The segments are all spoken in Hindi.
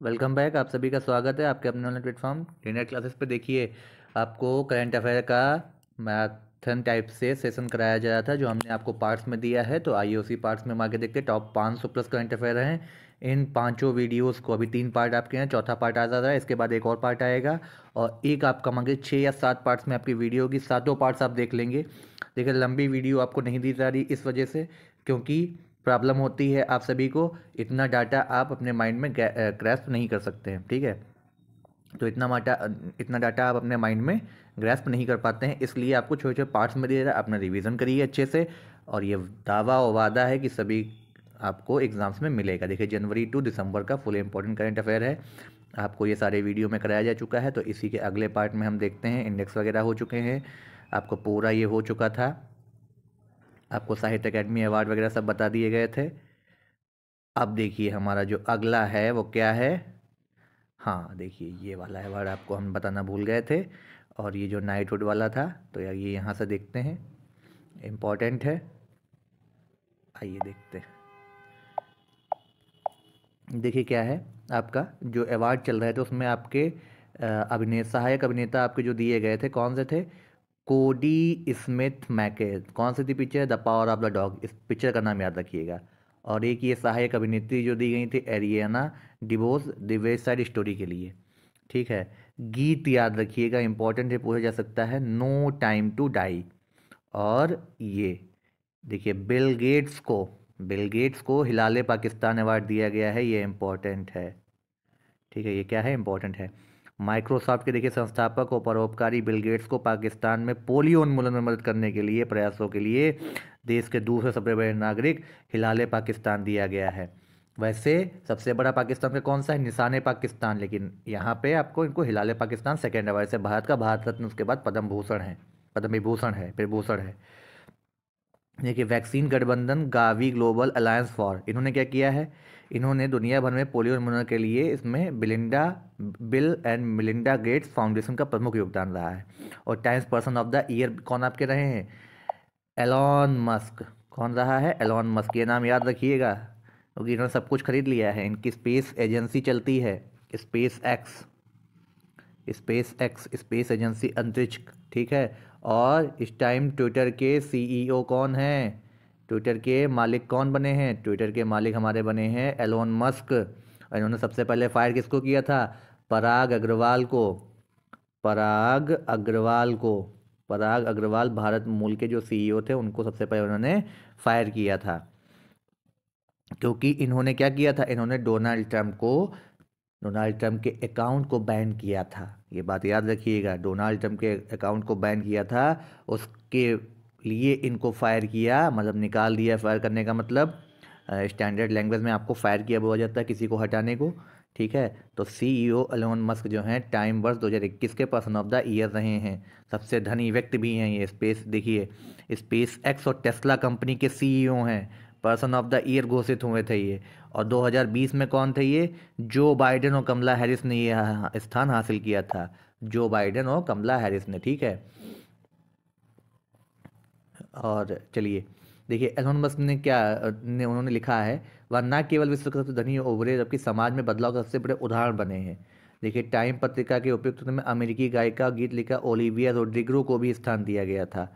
Welcome back. आप सभी का स्वागत है आपके अपने ऑनलाइन प्लेटफॉर्म इंटरनेट क्लासेस पे। देखिए, आपको करंट अफेयर का मैराथन टाइप से सेशन कराया जा रहा था जो हमने आपको पार्ट्स में दिया है। तो आइए उसी पार्ट्स में हम आगे देखते हैं। टॉप 500 प्लस करंट अफेयर हैं। इन पांचों वीडियोस को अभी 3 पार्ट आपके हैं, चौथा पार्ट आ जा रहा है, इसके बाद एक और पार्ट आएगा और एक आपका मांगे 6 या 7 पार्ट्स में आपकी वीडियो होगी। सातों पार्ट्स आप देख लेंगे। देखिए, लंबी वीडियो आपको नहीं दी जा रही इस वजह से, क्योंकि प्रॉब्लम होती है आप सभी को, इतना डाटा आप अपने माइंड में ग्रैस्प नहीं कर सकते हैं। ठीक है, तो इतना डाटा आप अपने माइंड में ग्रैस्प नहीं कर पाते हैं, इसलिए आपको छोटे छोटे पार्ट्स में दिया जाए। अपना रिवीजन करिए अच्छे से, और ये दावा और वादा है कि सभी आपको एग्जाम्स में मिलेगा। देखिए, जनवरी टू दिसंबर का फुल इंपॉर्टेंट करंट अफेयर है। आपको ये सारे वीडियो में कराया जा चुका है, तो इसी के अगले पार्ट में हम देखते हैं। इंडेक्स वगैरह हो चुके हैं, आपको पूरा ये हो चुका था। आपको साहित्य अकेडमी अवार्ड वगैरह सब बता दिए गए थे। अब देखिए हमारा जो अगला है वो क्या है। हाँ, देखिए ये वाला अवार्ड आपको हम बताना भूल गए थे, और ये जो नाइटहुड वाला था, तो यार ये यहाँ से देखते हैं, इम्पोर्टेंट है। आइए देखते हैं। देखिए क्या है आपका जो अवार्ड चल रहा है, तो उसमें आपके सहायक अभिनेता आपके जो दिए गए थे, कौन से थे? कोडी स्मिथ मैके। कौन सी थी picture? The power of the dog. इस पिक्चर का नाम याद रखिएगा। और एक ये सहायक अभिनेत्री जो दी गई थी, Ariana DeVos, the west side story के लिए। ठीक है, गीत याद रखिएगा, इंपॉर्टेंट है, पूछा जा सकता है, नो टाइम टू डाई। और ये देखिए, बिल गेट्स को हिलाले पाकिस्तान अवार्ड दिया गया है, ये इंपॉर्टेंट है। ठीक है, ये क्या है? इंपॉर्टेंट है। माइक्रोसॉफ्ट के देखिए संस्थापक और परोपकारी बिल गेट्स को पाकिस्तान में पोलियो उन्मूलन में मदद करने के लिए प्रयासों के लिए देश के दूसरे सबसे बड़े नागरिक हिलाले पाकिस्तान दिया गया है। वैसे सबसे बड़ा पाकिस्तान का कौन सा है? निशाने पाकिस्तान, लेकिन यहाँ पे आपको इनको हिलाले पाकिस्तान सेकेंड है। वैसे भारत का भारत रत्न, उसके बाद पद्म भूषण है, पद्म विभूषण है, फिर भूषण है। देखिए, वैक्सीन गठबंधन गावी ग्लोबल अलायंस फॉर, इन्होंने क्या किया है? इन्होंने दुनिया भर में पोलियो उन्मूलन के लिए इसमें bill and Melinda Gates foundation का प्रमुख योगदान रहा है। और times person of the year कौन आपके रहे हैं? Elon Musk. कौन रहा है? Elon Musk. ये नाम याद रखिएगा, क्योंकि इन्होंने सब कुछ खरीद लिया है। इनकी स्पेस एजेंसी चलती है, स्पेस एक्स। स्पेस एजेंसी, अंतरिक्ष। ठीक है, और इस टाइम ट्विटर के सीईओ कौन हैं? ट्विटर के मालिक कौन बने हैं? ट्विटर के मालिक हमारे बने हैं एलोन मस्क। और इन्होंने सबसे पहले फायर किसको किया था? पराग अग्रवाल को। पराग अग्रवाल को। पराग अग्रवाल भारत मूल के जो सीईओ थे, उनको सबसे पहले उन्होंने फायर किया था, क्योंकि इन्होंने क्या किया था? इन्होंने डोनाल्ड ट्रंप के अकाउंट को बैन किया था। ये बात याद रखिएगा, डोनाल्ड ट्रंप के अकाउंट को बैन किया था, उसके लिए इनको फायर किया, मतलब निकाल दिया। फायर करने का मतलब स्टैंडर्ड लैंग्वेज में आपको फायर किया बोला जाता है किसी को हटाने को। ठीक है, तो सीईओ एलोन मस्क जो हैं, टाइम वर्ष 2021 के पर्सन ऑफ द ईयर रहे हैं। सबसे धनी व्यक्ति भी हैं ये। स्पेस देखिए, स्पेस एक्स और टेस्ला कंपनी के सीईओ हैं, पर्सन ऑफ द ईयर घोषित हुए थे ये। और 2020 में कौन थे ये? जो बाइडेन और कमला हैरिस ने ये स्थान हासिल किया था। जो बाइडेन और कमला हैरिस ने। ठीक है, और चलिए देखिए, एलोन मस्क ने उन्होंने लिखा है, वह न केवल विश्व के सबसे धनी उभरे, जबकि समाज में बदलाव के सबसे बड़े उदाहरण बने हैं। देखिए, टाइम पत्रिका के उपयुक्त में अमेरिकी गायिका गीत लिखा ओलिविया रोड्रिगो को भी स्थान दिया गया था।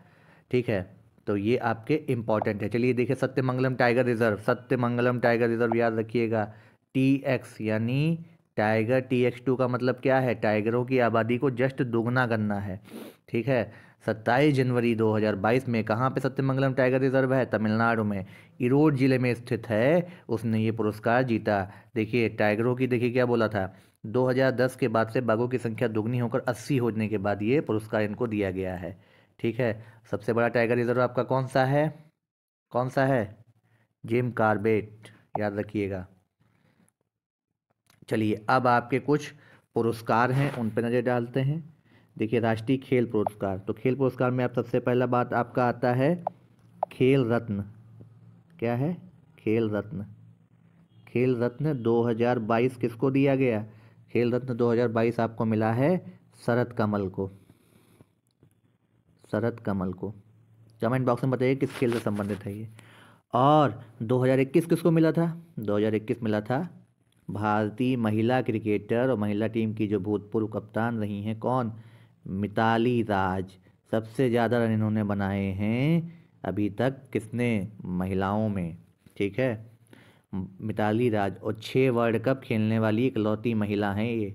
ठीक है, तो ये आपके इंपॉर्टेंट है। चलिए देखिए, सत्यमंगलम टाइगर रिजर्व याद रखिएगा। TX यानी टाइगर, TX2 का मतलब क्या है? टाइगरों की आबादी को जस्ट दोगुना करना है। ठीक है, 27 जनवरी 2022 में कहाँ पे सत्यमंगलम टाइगर रिजर्व है? तमिलनाडु में, इरोड जिले में स्थित है। उसने ये पुरस्कार जीता। देखिए, टाइगरों की देखिए क्या बोला था, 2010 के बाद से बाघों की संख्या दुगनी होकर 80 होने के बाद ये पुरस्कार इनको दिया गया है। ठीक है, सबसे बड़ा टाइगर रिजर्व आपका कौन सा है? कौन सा है? जिम कार्बेट, याद रखिएगा। चलिए, अब आपके कुछ पुरस्कार हैं, उन पर नज़र डालते हैं। देखिए, राष्ट्रीय खेल पुरस्कार, तो खेल पुरस्कार में आप सबसे पहला बात आपका आता है खेल रत्न। क्या है? खेल रत्न। खेल रत्न 2022 किसको दिया गया? खेल रत्न 2022 आपको मिला है शरद कमल को। शरद कमल को। कमेंट बॉक्स में बताइए किस खेल से संबंधित है ये। और 2021 किसको मिला था? 2021 मिला था भारतीय महिला क्रिकेटर और महिला टीम की जो भूतपूर्व कप्तान रही हैं कौन? मिताली राज। सबसे ज़्यादा रन इन्होंने बनाए हैं अभी तक किसने? महिलाओं में। ठीक है, मिताली राज। और 6 वर्ल्ड कप खेलने वाली इकलौती महिला हैं ये।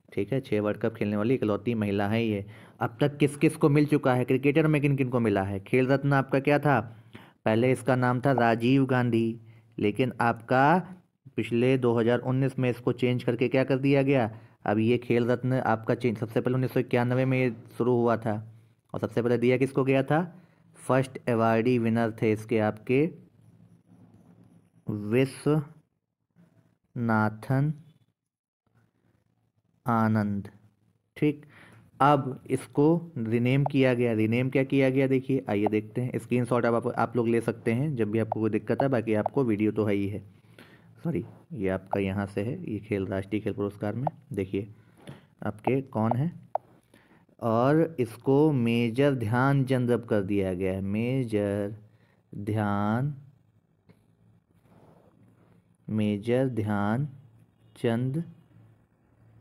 ठीक है, 6 वर्ल्ड कप खेलने वाली इकलौती महिला है ये। अब तक किस किस को मिल चुका है? क्रिकेटर में किन किन को मिला है? खेल रत्न आपका क्या था? पहले इसका नाम था राजीव गांधी, लेकिन आपका पिछले 2019 में इसको चेंज करके क्या कर दिया गया? अब ये खेल रत्न आपका चेंज, सबसे पहले 1991 में ये शुरू हुआ था, और सबसे पहले दिया किसको गया था? फर्स्ट अवार्डी विनर थे इसके आपके विश्वनाथन आनंद। ठीक, अब इसको रिनेम किया गया। रिनेम क्या किया गया देखिए, आइए देखते हैं। स्क्रीनशॉट आप लोग ले सकते हैं जब भी आपको कोई दिक्कत है, बाकी आपको वीडियो तो है ही है। सॉरी, ये आपका यहाँ से है, ये खेल राष्ट्रीय खेल पुरस्कार में देखिए आपके कौन है। और इसको मेजर ध्यानचंद अब कर दिया गया है। मेजर ध्यानचंद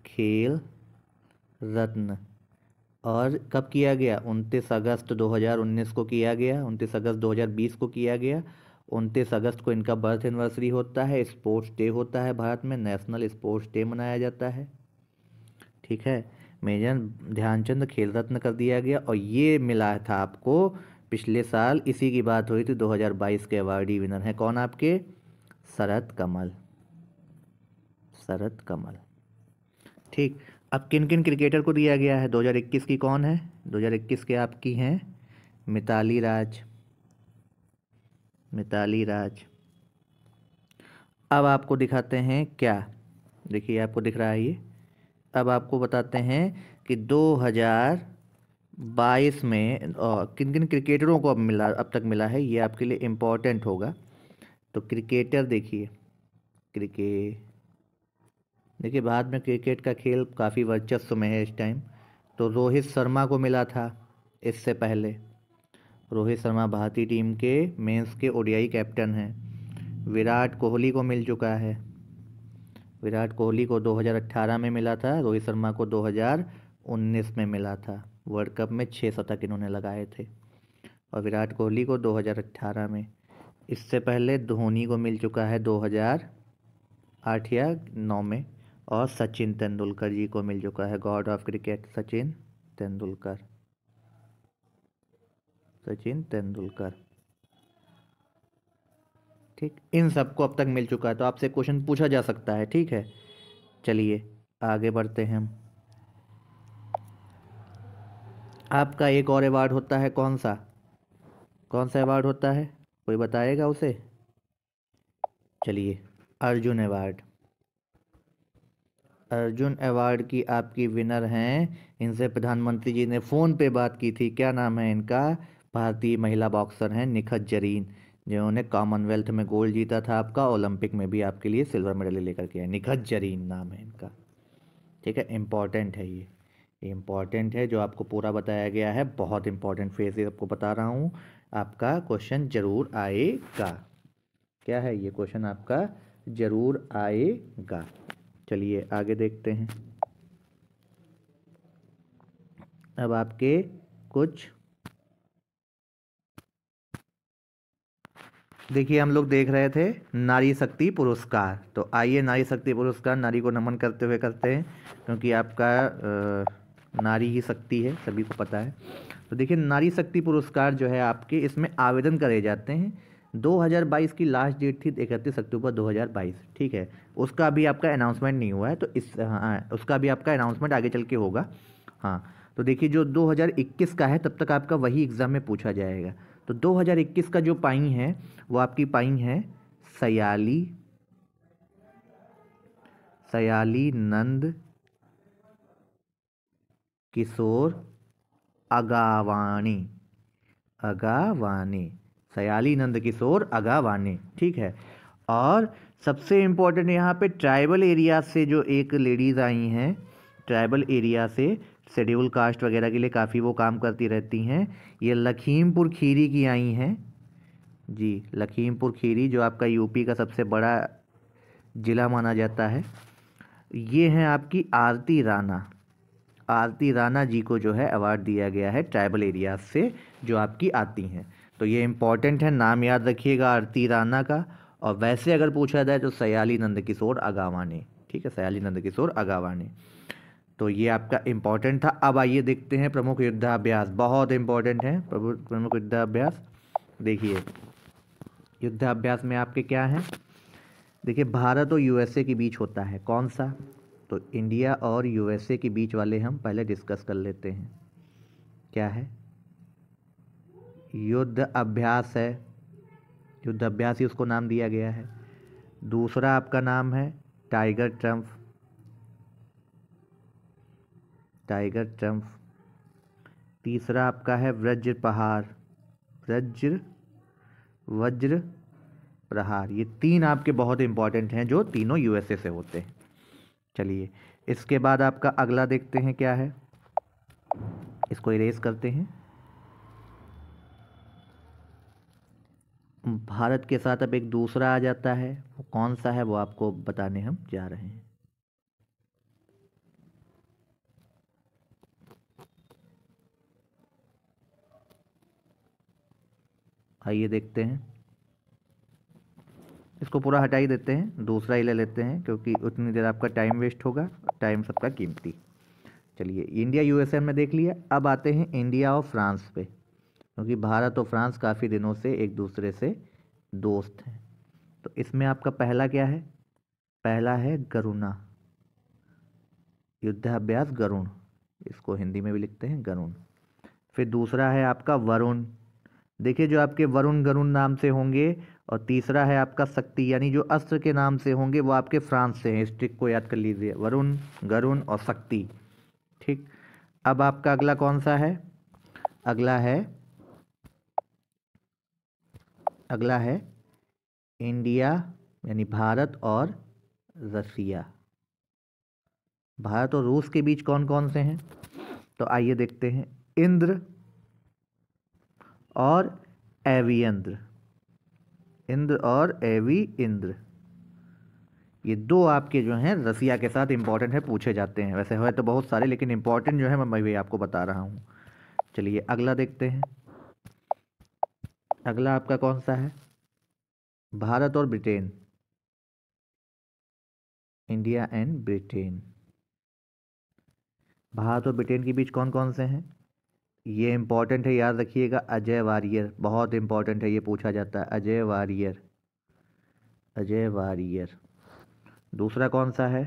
खेल रत्न। और कब किया गया? 29 अगस्त 2019 को किया गया, 29 अगस्त 2020 को किया गया। 29 अगस्त को इनका बर्थ एनिवर्सरी होता है, स्पोर्ट्स डे होता है, भारत में नेशनल स्पोर्ट्स डे मनाया जाता है। ठीक है, मेजर ध्यानचंद खेल रत्न कर दिया गया। और ये मिला था आपको पिछले साल, इसी की बात हुई थी, 2022 के अवार्डी विनर हैं कौन आपके? शरद कमल। शरद कमल। ठीक, अब किन किन क्रिकेटर को दिया गया है? 2021 की कौन है? 2021 के आपकी हैं मिताली राज। मिताली राज। अब आपको दिखाते हैं क्या, देखिए आपको दिख रहा है ये। अब आपको बताते हैं कि 2022 में किन किन क्रिकेटरों को अब तक मिला है, ये आपके लिए इम्पोर्टेंट होगा। तो क्रिकेटर देखिए, देखिए भारत में क्रिकेट का खेल काफ़ी वर्चस्व में है इस टाइम। तो रोहित शर्मा को मिला था इससे पहले। रोहित शर्मा भारतीय टीम के मेंस के ओडीआई कैप्टन हैं। विराट कोहली को मिल चुका है। विराट कोहली को 2018 में मिला था, रोहित शर्मा को 2019 में मिला था। वर्ल्ड कप में 6 शतक इन्होंने लगाए थे, और विराट कोहली को 2018 में। इससे पहले धोनी को मिल चुका है 2008 या 9 में। और सचिन तेंदुलकर जी को मिल चुका है, God of cricket Sachin Tendulkar. Sachin Tendulkar. ठीक, इन सबको अब तक मिल चुका है, तो आपसे क्वेश्चन पूछा जा सकता है। ठीक है, चलिए आगे बढ़ते हैं हम। आपका एक और अवार्ड होता है, कौन सा अवार्ड होता है? कोई बताएगा उसे? चलिए, अर्जुन अवार्ड। अर्जुन अवार्ड की आपकी विनर हैं, इनसे प्रधानमंत्री जी ने फ़ोन पे बात की थी, क्या नाम है इनका? भारतीय महिला बॉक्सर हैं निखत जरीन, जिन्होंने कॉमनवेल्थ में गोल्ड जीता था आपका, ओलंपिक में भी आपके लिए सिल्वर मेडल लेकर के आए। निखत जरीन नाम है इनका। ठीक है, इम्पॉर्टेंट है ये इम्पॉर्टेंट है जो आपको पूरा बताया गया है, बहुत इंपॉर्टेंट फेज आपको बता रहा हूँ। आपका क्वेश्चन जरूर आएगा। क्या है ये क्वेश्चन आपका जरूर आएगा। चलिए आगे देखते हैं। अब आपके कुछ देखिए, हम लोग देख रहे थे नारी शक्ति पुरस्कार, तो आइए नारी शक्ति पुरस्कार नारी को नमन करते हुए करते हैं, क्योंकि आपका नारी ही शक्ति है, सभी को पता है। तो देखिए, नारी शक्ति पुरस्कार जो है आपके, इसमें आवेदन करे जाते हैं। 2022 की लास्ट डेट थी 31 अक्टूबर 2022। ठीक है, उसका अभी आपका अनाउंसमेंट नहीं हुआ है, तो उसका भी आपका अनाउंसमेंट आगे चल के होगा। हाँ, तो देखिए जो 2021 का है तब तक आपका वही एग्ज़ाम में पूछा जाएगा। तो 2021 का जो पाई है वो आपकी पाई है सयाली नंद किशोर अगावानी। सयाली नंद किशोर अगावानी। ठीक है, और सबसे इम्पोर्टेंट यहाँ पे ट्राइबल एरिया से जो एक लेडीज़ आई हैं, ट्राइबल एरिया से शेड्यूल कास्ट वगैरह के लिए काफ़ी वो काम करती रहती हैं। ये लखीमपुर खीरी की आई हैं जी, लखीमपुर खीरी, जो आपका यूपी का सबसे बड़ा जिला माना जाता है। ये हैं आपकी आरती राणा। आरती राणा जी को जो है अवार्ड दिया गया है ट्राइबल एरियाज से जो आपकी आती हैं। तो ये इम्पॉर्टेंट है, नाम याद रखिएगा आरती राणा का। और वैसे अगर पूछा जाए तो सयाली नंदकिशोर अगावा ने, ठीक है, सयाली नंदकिशोर अगावा ने। तो ये आपका इम्पॉर्टेंट था। अब आइए देखते हैं प्रमुख युद्धाभ्यास, बहुत इम्पॉर्टेंट है प्रमुख युद्धाभ्यास। देखिए युद्धाभ्यास में आपके क्या हैं, देखिए भारत और यूएसए के बीच होता है कौन सा, तो इंडिया और यूएसए के बीच वाले हम पहले डिस्कस कर लेते हैं। क्या है, युद्ध अभ्यास है, युद्ध अभ्यास ही उसको नाम दिया गया है। दूसरा आपका नाम है टाइगर ट्रम्प, टाइगर ट्रम्प। तीसरा आपका है वज्र प्रहार, वज्र प्रहार। ये तीन आपके बहुत इंपॉर्टेंट हैं जो तीनों यूएसए से होते हैं। चलिए इसके बाद आपका अगला देखते हैं क्या है, इसको इरेज करते हैं। भारत के साथ अब एक दूसरा आ जाता है, वो कौन सा है वो आपको बताने हम जा रहे हैं। आइए देखते हैं, इसको पूरा हटा ही देते हैं, दूसरा ही ले लेते हैं क्योंकि उतनी देर आपका टाइम वेस्ट होगा, टाइम सबका कीमती। चलिए इंडिया यूएसए में देख लिया, अब आते हैं इंडिया और फ्रांस पे, क्योंकि भारत और फ्रांस काफ़ी दिनों से एक दूसरे से दोस्त हैं। तो इसमें आपका पहला क्या है, पहला है गरुणा, युद्धाभ्यास गरुण, इसको हिंदी में भी लिखते हैं गरुण। फिर दूसरा है आपका वरुण, देखिए जो आपके वरुण गरुण नाम से होंगे। और तीसरा है आपका शक्ति, यानी जो अस्त्र के नाम से होंगे वो आपके फ्रांस से हैं, इस ट्रिक को याद कर लीजिए, वरुण गरुण और शक्ति। ठीक, अब आपका अगला कौन सा है, अगला है, अगला है इंडिया यानी भारत और रसिया। भारत और रूस के बीच कौन कौन से हैं, तो आइए देखते हैं, इंद्र और एवियंद्र, इंद्र और एवी इंद्र, ये दो आपके जो हैं रसिया के साथ इंपॉर्टेंट है, पूछे जाते हैं। वैसे है तो बहुत सारे लेकिन इंपॉर्टेंट जो है मैं वही आपको बता रहा हूँ। चलिए अगला देखते हैं, अगला आपका कौन सा है, भारत और Britain, India and Britain. Bharat और ब्रिटेन के बीच कौन कौन से हैं, ये इंपॉर्टेंट है, याद रखिएगा, अजय वारियर, बहुत इंपॉर्टेंट है, ये पूछा जाता है, अजय वारियर, अजय वारियर। दूसरा कौन सा है,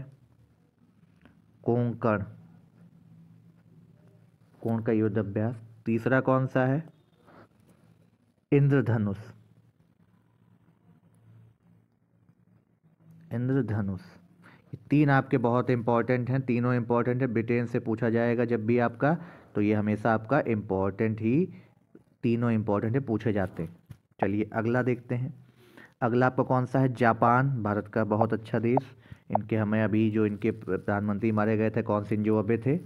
कोंकण, कोण का युद्ध अभ्यास। तीसरा कौन सा है, इंद्रधनुष, इंद्रधनुष। ये तीन आपके बहुत इंपॉर्टेंट हैं, तीनों इंपॉर्टेंट है, ब्रिटेन से पूछा जाएगा जब भी आपका, तो ये हमेशा आपका इंपॉर्टेंट ही, तीनों इंपॉर्टेंट है, पूछे जाते हैं। चलिए अगला देखते हैं, अगला आपका कौन सा है, जापान, भारत का बहुत अच्छा देश। इनके हमें अभी जो इनके प्रधानमंत्री मारे गए थे, कौन सिंजो अबे थे,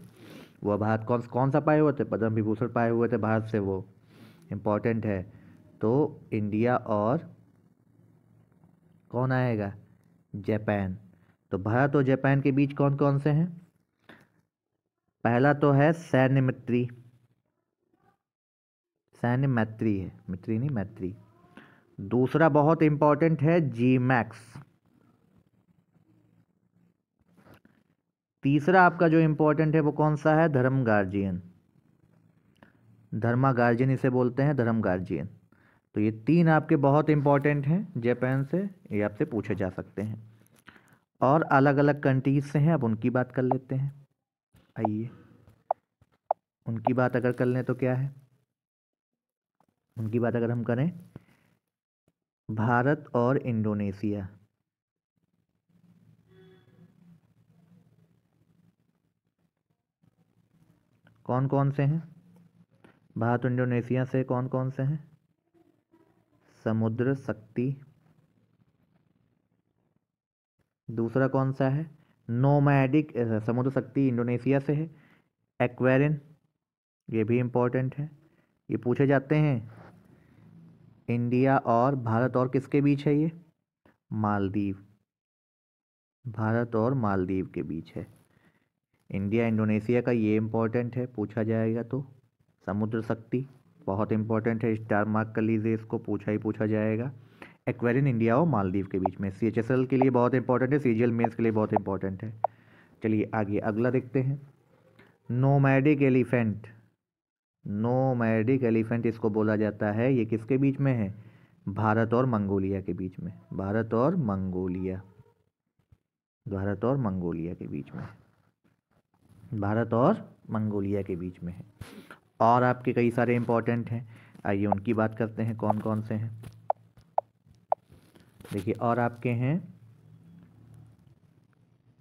वो भारत कौन कौन सा पाए हुए थे, पद्म विभूषण पाए हुए थे भारत से, वो इम्पोर्टेंट है। तो इंडिया और कौन आएगा, जापान। तो भारत और जापान के बीच कौन कौन से हैं, पहला तो है सैन्य मैत्री, सैन्य मैत्री है, मित्री नहीं मैत्री। दूसरा बहुत इंपॉर्टेंट है जी मैक्स। तीसरा आपका जो इंपॉर्टेंट है वो कौन सा है, धर्म गार्जियन, धर्मा गार्जियन इसे बोलते हैं, धर्म गार्जियन। तो ये तीन आपके बहुत इंपॉर्टेंट हैं जापान से, ये आपसे पूछे जा सकते हैं। और अलग अलग कंट्रीज से हैं, अब उनकी बात कर लेते हैं। आइए उनकी बात अगर कर लें तो क्या है, उनकी बात अगर हम करें, भारत और इंडोनेशिया, कौन कौन से हैं, भारत और इंडोनेशिया से कौन कौन से हैं, समुद्र शक्ति। दूसरा कौन सा है, नोमैडिक, समुद्र शक्ति इंडोनेशिया से है। एक्वेरिन, ये भी इम्पोर्टेंट है, ये पूछे जाते हैं। इंडिया और भारत और किसके बीच है ये, मालदीव, भारत और मालदीव के बीच है। इंडिया इंडोनेशिया का ये इम्पोर्टेंट है, पूछा जाएगा तो। समुद्र शक्ति बहुत इंपॉर्टेंट है, स्टार मार्क कर लीजिए इसको, पूछा ही पूछा जाएगा। एक्वेरियन इंडिया और मालदीव के बीच में, CHSL के लिए बहुत इंपॉर्टेंट है, CGL मेंस के लिए बहुत इंपॉर्टेंट है। चलिए आगे अगला देखते हैं। नोमैडिक एलिफेंट, नोमैडिक एलिफेंट इसको बोला जाता है, ये किसके बीच में है? भारत और मंगोलिया के बीच में, भारत और मंगोलिया, भारत और मंगोलिया के बीच में, भारत और मंगोलिया के बीच में है। और आपके कई सारे इंपॉर्टेंट हैं, आइए उनकी बात करते हैं, कौन कौन से हैं। देखिए और आपके हैं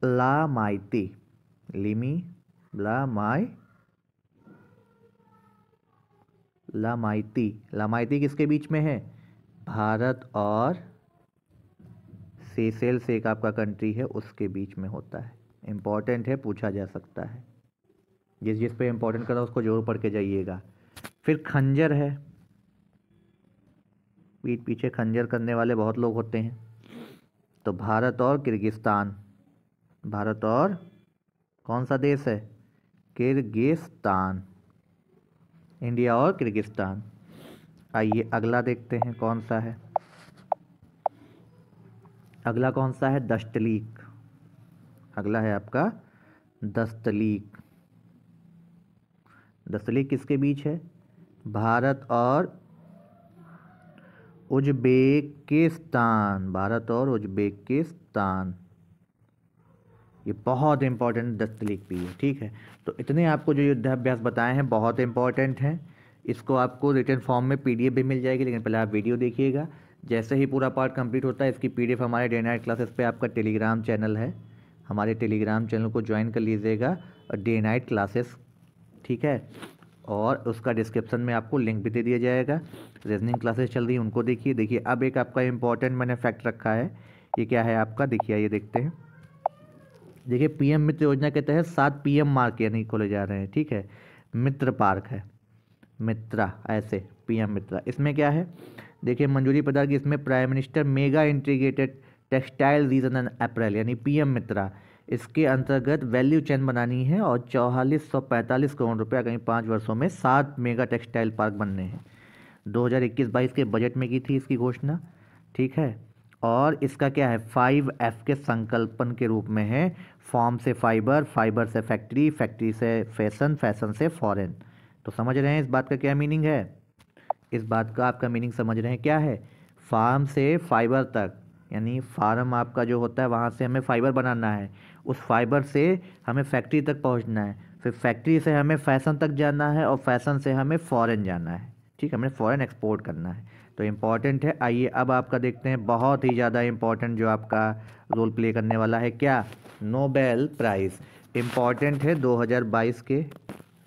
लामाइती, लिमी, लामाइती, लामाइती किसके बीच में है? भारत और सेशेल्स एक आपका कंट्री है उसके बीच में होता है। इंपॉर्टेंट है, पूछा जा सकता है, जिस जिस पे इंपॉर्टेंट करा उसको जरूर पढ़ के जाइएगा। फिर खंजर है, पीठ पीछे खंजर करने वाले बहुत लोग होते हैं। तो भारत और किर्गिस्तान, भारत और कौन सा देश है? किर्गिस्तान, इंडिया और किर्गिस्तान। आइए अगला देखते हैं कौन सा है। अगला कौन सा है? दस्तलीक, अगला है आपका दस्तलीक। दस्तलीक किसके बीच है? भारत और उज्बेकिस्तान, भारत और उज्बेकिस्तान। ये बहुत इंपॉर्टेंट दस्तलीक भी है, ठीक है। तो इतने आपको जो युद्धाभ्यास बताए हैं बहुत इंपॉर्टेंट हैं। इसको आपको रिटन फॉर्म में PDF भी मिल जाएगी, लेकिन पहले आप वीडियो देखिएगा। जैसे ही पूरा पार्ट कंप्लीट होता है इसकी PDF हमारे डे नाइट क्लासेस पे आपका टेलीग्राम चैनल है, हमारे टेलीग्राम चैनल को ज्वाइन कर लीजिएगा, और डे नाइट क्लासेस, ठीक है। और उसका डिस्क्रिप्शन में आपको लिंक भी दे दिया जाएगा। रीजनिंग क्लासेस चल रही है उनको देखिए। देखिए अब एक आपका इंपॉर्टेंट मैंने फैक्ट रखा है, ये क्या है आपका? देखिए ये देखते हैं। देखिए PM मित्र योजना के तहत 7 PM मार्क यानी खोले जा रहे हैं, ठीक है। मित्र पार्क है, मित्रा ऐसे, PM मित्रा। इसमें क्या है? देखिए मंजूरी प्रदान की, इसमें prime minister mega integrated textile reason and April यानी PM मित्रा, इसके अंतर्गत वैल्यू चेन बनानी है और 4445 करोड़ रुपये आगामी 5 वर्षों में 7 मेगा टेक्सटाइल पार्क बनने हैं। 2021-22 के बजट में की थी इसकी घोषणा, ठीक है। और इसका क्या है? 5F के संकल्पन के रूप में है। फॉर्म से फाइबर, फाइबर से फैक्ट्री, फैक्ट्री से फैशन, फैशन से फॉरेन। तो समझ रहे हैं इस बात का क्या मीनिंग है? इस बात का आपका मीनिंग समझ रहे हैं क्या है? फार्म से फाइबर तक, यानी फार्म आपका जो होता है वहाँ से हमें फाइबर बनाना है, उस फाइबर से हमें फैक्ट्री तक पहुँचना है, फिर फैक्ट्री से हमें फैशन तक जाना है, और फैशन से हमें फॉरेन जाना है, ठीक है, हमें फॉरेन एक्सपोर्ट करना है। तो इम्पॉर्टेंट है। आइए अब आपका देखते हैं बहुत ही ज़्यादा इम्पॉर्टेंट जो आपका रोल प्ले करने वाला है, क्या? Nobel prize. इम्पॉर्टेंट है, 2022 के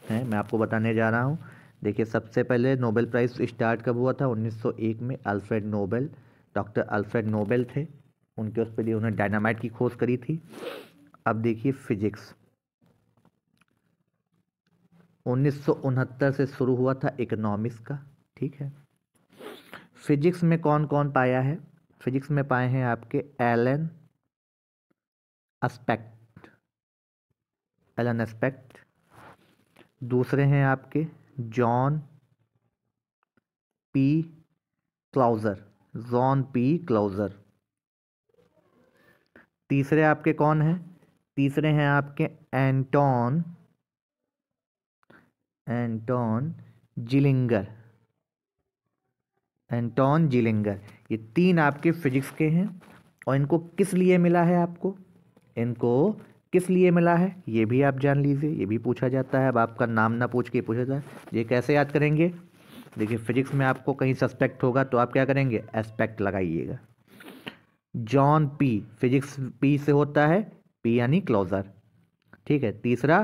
हैं, मैं आपको बताने जा रहा हूँ। देखिए सबसे पहले नोबेल प्राइज़ स्टार्ट कब हुआ था? 1901 में। Alfred Nobel, doctor Alfred Nobel थे, उनके उस पर उन्होंने डायनामाइट की खोज करी थी। अब देखिए फिजिक्स, 1969 से शुरू हुआ था इकोनॉमिक्स का, ठीक है। फिजिक्स में कौन कौन पाया है? फिजिक्स में पाए हैं आपके एलन एस्पेक्ट, एलन एस्पेक्ट। दूसरे हैं आपके John P closure, John P closure. तीसरे आपके कौन हैं? तीसरे हैं आपके Anton, Anton Zeilinger, Anton Zeilinger. ये 3 आपके फिजिक्स के हैं। और इनको किस लिए मिला है आपको? इनको किस लिए मिला है ये भी आप जान लीजिए, ये भी पूछा जाता है। अब आपका नाम ना पूछ के पूछा जाता है, ये कैसे याद करेंगे? देखिए फिजिक्स में आपको कहीं सस्पेक्ट होगा तो आप क्या करेंगे? एस्पेक्ट लगाइएगा। जॉन पी, फिजिक्स पी से होता है, पी यानी क्लोजर, ठीक है। तीसरा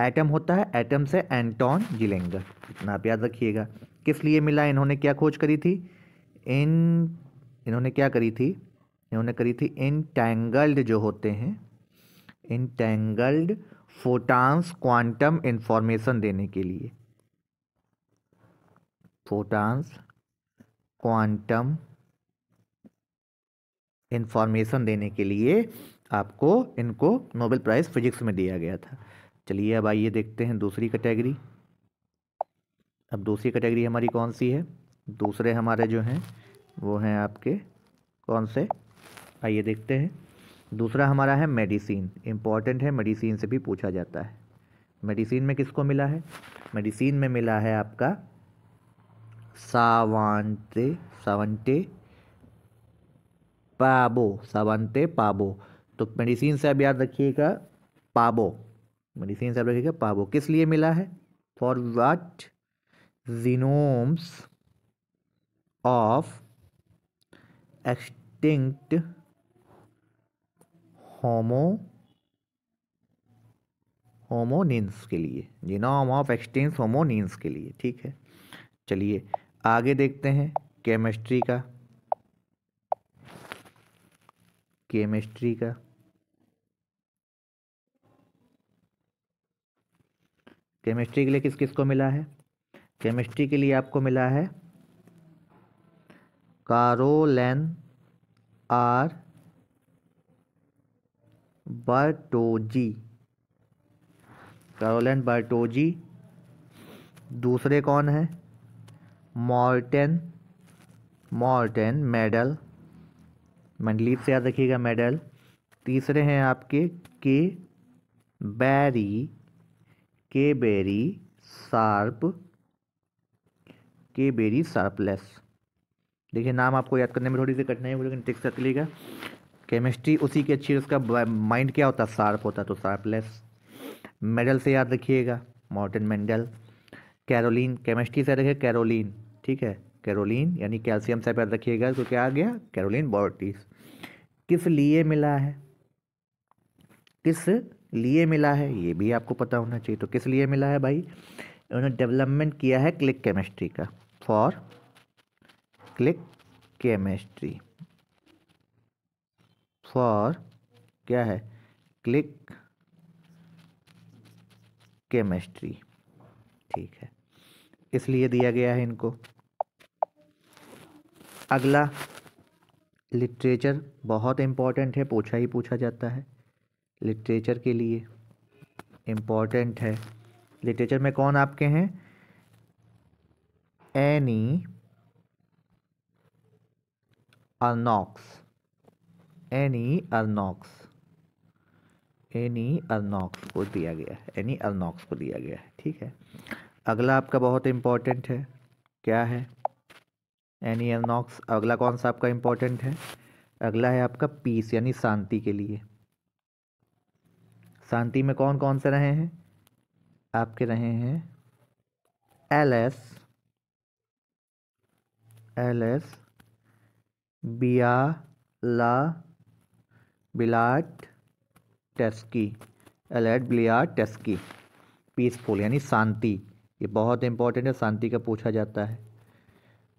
एटम होता है, एटम से एंटोन जिलेंगर, इतना आप याद रखिएगा। किस लिए मिला? इन्होंने क्या खोज करी थी? इन्होंने क्या करी थी? इन्होंने करी थी इंटैंगल्ड जो होते हैं, इंटैंगल्ड फोटॉन्स क्वांटम इंफॉर्मेशन देने के लिए, फोटॉन्स क्वांटम इंफॉर्मेशन देने के लिए आपको इनको नोबेल प्राइज़ फिजिक्स में दिया गया था। चलिए अब आइए देखते हैं दूसरी कैटेगरी। अब दूसरी कैटेगरी हमारी कौन सी है? दूसरे हमारे जो हैं वो हैं आपके कौन से, आइए देखते हैं। दूसरा हमारा है मेडिसिन, इम्पॉर्टेंट है, मेडिसिन से भी पूछा जाता है। मेडिसिन में किसको मिला है? मेडिसिन में मिला है आपका सावंते पाबो। तो मेडिसिन से अब याद रखिएगा पाबो, मेडिसिन से अब रखिएगा पाबो। किस लिए मिला है? For what genomes of extinct होमोनिन्स के लिए, जीनोम ऑफ एक्सटिंक्ट होमोनिन्स के लिए। ठीक है, चलिए आगे देखते हैं केमिस्ट्री का। केमिस्ट्री के लिए किस किस को मिला है? केमिस्ट्री के लिए आपको मिला है कारोलेन आर बर्टोजी, कैरोलिन बर्टोजी। दूसरे कौन है? मॉर्टेन मेडल, मंडलीफ से याद रखिएगा मेडल। तीसरे हैं आपके के बेरी शार्पलेस। देखिए नाम आपको याद करने में थोड़ी सी कठिनाई होगी, लेकिन टिक कर लीजिएगा। केमिस्ट्री उसी की अच्छी, उसका माइंड क्या होता है? शार्प होता है, तो शार्पलेस। मेडल से याद रखिएगा मॉर्टेन मेंडल। कैरोलिन, केमिस्ट्री से रखिए कैरोलिन, ठीक है, कैरोलिन यानी कैल्शियम से याद रखिएगा, तो क्या आ गया? कैरोलिन बॉर्टिस। किस लिए मिला है? किस लिए मिला है ये भी आपको पता होना चाहिए। तो किस लिए मिला है भाई? उन्होंने डेवलपमेंट किया है क्लिक केमिस्ट्री का, फॉर क्लिक केमिस्ट्री, फॉर क्या है? Click chemistry. ठीक है, इसलिए दिया गया है इनको। अगला लिटरेचर, बहुत इम्पॉर्टेंट है, पूछा ही पूछा जाता है। लिटरेचर के लिए इम्पॉर्टेंट है। लिटरेचर में कौन आपके हैं? एनी अर्नॉक्स को दिया गया है, एनी अर्नॉक्स को दिया गया है। ठीक है, अगला आपका बहुत इम्पॉर्टेंट है, क्या है? Any Ernaux. अगला कौन सा आपका इम्पॉर्टेंट है? अगला है आपका पीस यानी शांति के लिए। शांति में कौन कौन से रहे हैं? आपके रहे हैं एल एस बिलाट टेस्की। पीसफुल यानी शांति, ये बहुत इंपॉर्टेंट है, शांति का पूछा जाता है।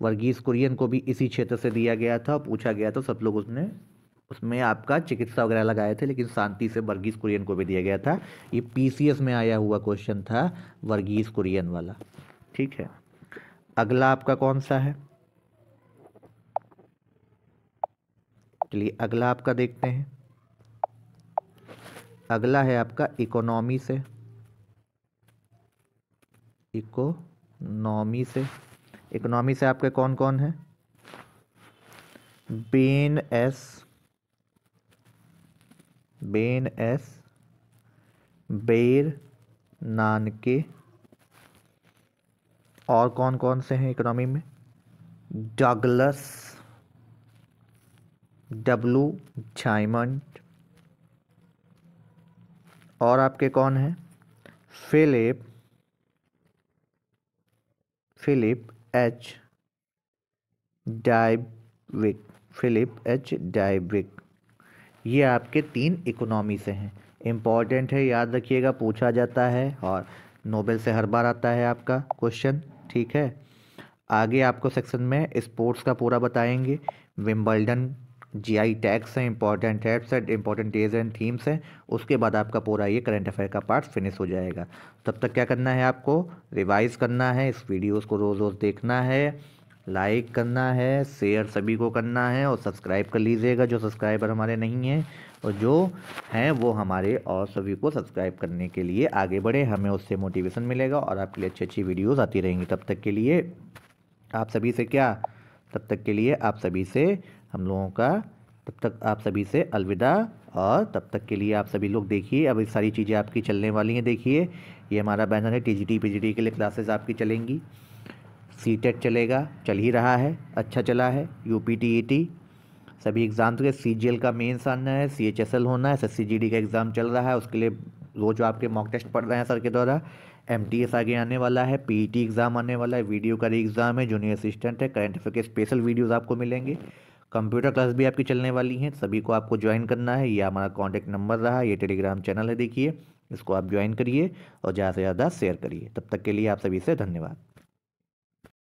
वर्गीस कुरियन को भी इसी क्षेत्र से दिया गया था, पूछा गया था, सब लोग उसमें आपका चिकित्सा वगैरह लगाए थे, लेकिन शांति से वर्गीस कुरियन को भी दिया गया था। ये पीसीएस में आया हुआ क्वेश्चन था, वर्गीस कुरियन वाला। ठीक है, अगला आपका कौन सा है? चलिए अगला आपका देखते हैं। अगला है आपका इकोनॉमी से। इकोनॉमी से आपके कौन कौन है? बेन एस, बेर नानके। और कौन कौन से हैं इकोनॉमी में? Douglas, W Diamond. और आपके कौन है? Philip H Dybvig. ये आपके 3 इकोनॉमी से हैं। इम्पॉर्टेंट है, याद रखिएगा, पूछा जाता है और नोबेल से हर बार आता है आपका क्वेश्चन। ठीक है, आगे आपको सेक्शन में स्पोर्ट्स का पूरा बताएंगे। विंबलडन, जीआई टैग्स हैं, इंपॉर्टेंट हैट्स है, इंपॉर्टेंट डेज एंड थीम्स हैं। उसके बाद आपका पूरा ये करंट अफेयर का पार्ट फिनिश हो जाएगा। तब तक क्या करना है? आपको रिवाइज करना है, इस वीडियोस को रोज़ रोज़ देखना है, लाइक करना है, शेयर सभी को करना है और सब्सक्राइब कर लीजिएगा जो सब्सक्राइबर हमारे नहीं हैं, और जो हैं वो हमारे और सभी को सब्सक्राइब करने के लिए आगे बढ़े, हमें उससे मोटिवेशन मिलेगा और आपके लिए अच्छी अच्छी वीडियोस आती रहेंगी। तब तक के लिए आप सभी से क्या, तब तक के लिए आप सभी से हम लोगों का, तब तक आप सभी से अलविदा। और तब तक के लिए आप सभी लोग देखिए, अब ये सारी चीज़ें आपकी चलने वाली हैं। देखिए ये हमारा बैनर है, टीजीटी पीजीटी के लिए क्लासेस आपकी चलेंगी, सीटेट चलेगा, चल ही रहा है, अच्छा चला है, यूपीटीईटी सभी एग्ज़ाम के, सीजीएल का मेंस आना है, सीएचएसएल होना है, एसएससीजीडी का एग्ज़ाम चल रहा है, उसके लिए रोज आपके मॉक टेस्ट पढ़ रहे हैं सर के द्वारा। एमटीएस आगे आने वाला है, पीईटी एग्ज़ाम आने वाला है, वीडियो का एग्ज़ाम है, जूनियर असिस्टेंट है, करंट अफेयर के स्पेशल वीडियोज़ आपको मिलेंगे, कंप्यूटर क्लास भी आपकी चलने वाली हैं, सभी को आपको ज्वाइन करना है। ये हमारा कॉन्टैक्ट नंबर रहा, ये टेलीग्राम चैनल है, देखिए इसको आप ज्वाइन करिए और ज़्यादा से ज़्यादा शेयर करिए। तब तक के लिए आप सभी से धन्यवाद।